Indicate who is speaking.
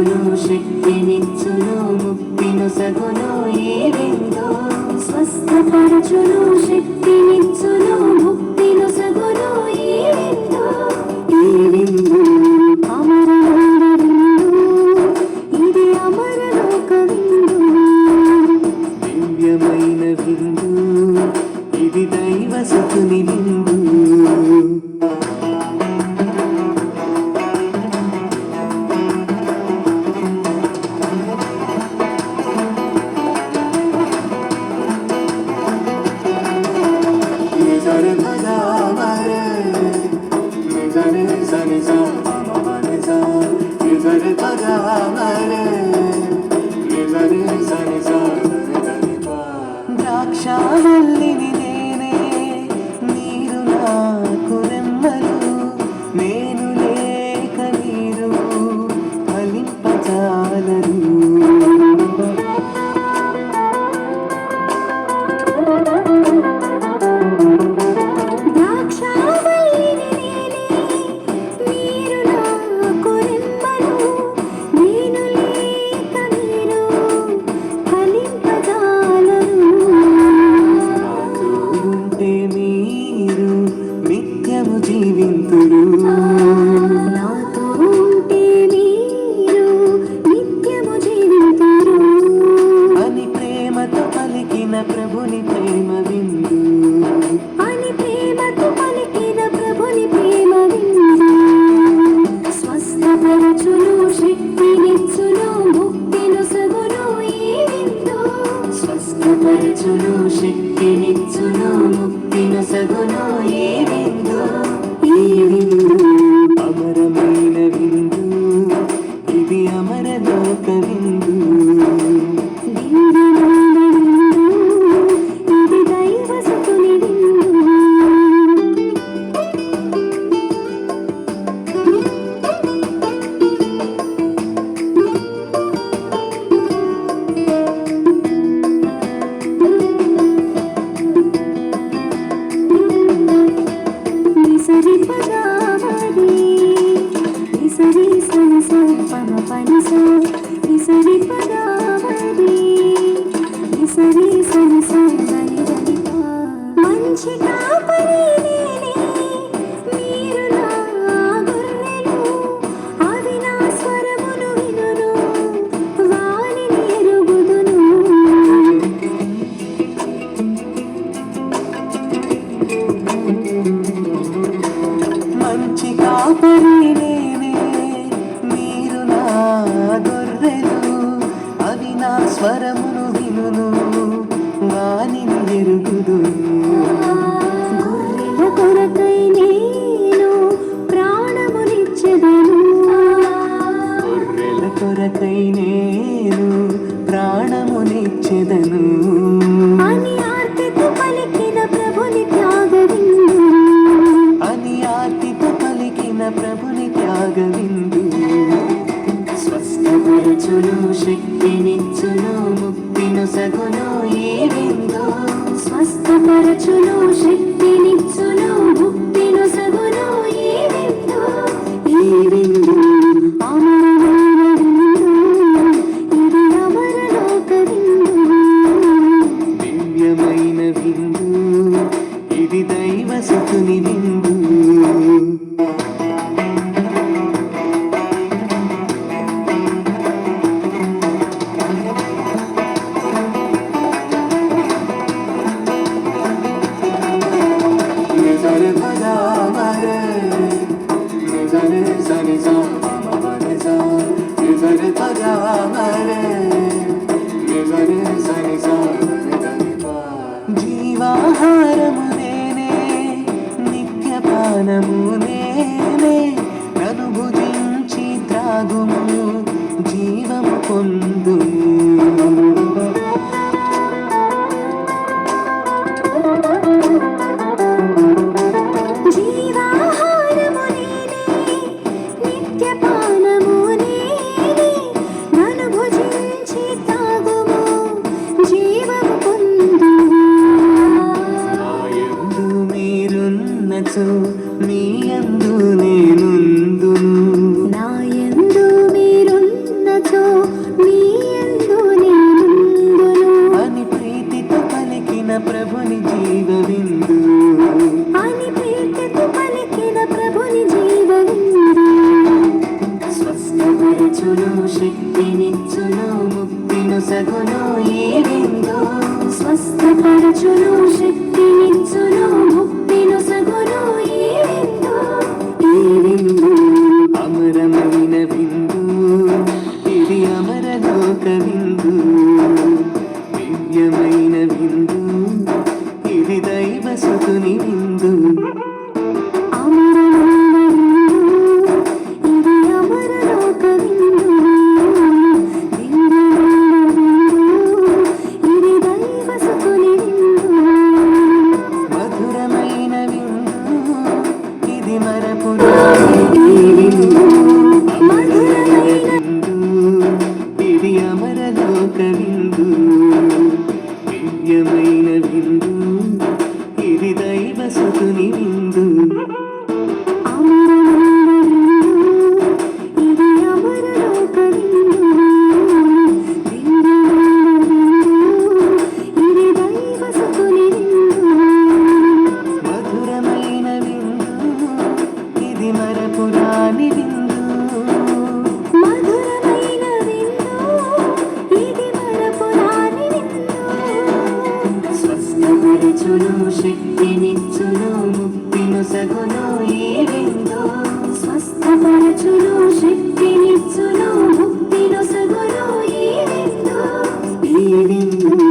Speaker 1: స్వస్థపరచును శక్తినిచ్చును ముక్తినొసగును ఈ విందు స్వస్థపరచును శక్తినిచ్చును ముక్తినొసగును ఈ విందు ఈ విందు అమరలోక విందు ఇది అమరలోక విందు దివ్యమైన విందు ఇది దైవ సుతుని విందు ద్రాక్షావల్లిని నేనే నీరు నాకు రెమ్మలు నేను లేక నీరు ఫలింపజాలరు జీవింతురు నాతో ఉంటే మీరు నిత్యము జీవింతురు అని ప్రేమతో పలికిన ప్రభుని ప్రేమ విందు అని ప్రేమతో పలికిన ప్రభుని ప్రేమ విందు స్వస్థపరచును శక్తినిచ్చును ముక్తినొసగును ఈ విందు స్వస్థపరచును శక్తినిచ్చును ముక్తినొసగును ఈ విందు అమరమైన విందు ఇది అమరలోక విందు ఇది దైవ సుతుని మంచి కాపరి నేనే మీరు నా గొర్రెలు అవి నా స్వరమును వినును వానిని ఎరుగుదును మంచి కాపరి నేనే మీరు నా గొర్రెలు అవి నా స్వరమును వినును వానిని ఎరుగుదును గొర్రెల కొరకై నేను ప్రాణమునిచ్చెదను గొర్రెల కొరకై నేను ప్రాణమునిచ్చెదను అని ఆర్తితో పలికిన ప్రభుని త్యాగ విందు అని ఆర్తితో పలికిన ప్రభుని త్యాగ విందు స్వస్థపరచును శక్తినిచ్చును ముక్తినొసగును ఈ విందు స్వస్థపరచును శక్తినిచ్చును ముక్తినొసగును ఈ విందు ఈ విందు అమరమైన విందు ఇది అమరలోక విందు దివ్యమైన విందు ఇది దైవ సుతుని విందు జీవాహారము నేనే నిత్యపానము నేనే నన్ను భుజించి త్రాగుము జీవము పొందుము నీ యందు నేనుందును నా యందు మీరున్న మరపురాని విందు అమరమైన విందు ఇది అమరలోక విందు దివ్యమైన విందు ఇది దైవ సుతుని విందు మధురమైన విందు ఇది మరపురాని విందు
Speaker 2: మధురమైన విందు ఇది మరపురాని విందు
Speaker 1: స్వస్థపరచును శక్తినిచ్చును ముక్తిను సగును ఈ విందు
Speaker 2: స్వస్థపరచును శక్తినిచ్చును ముక్తిను సగును ఈ విందు
Speaker 1: ఈ విందు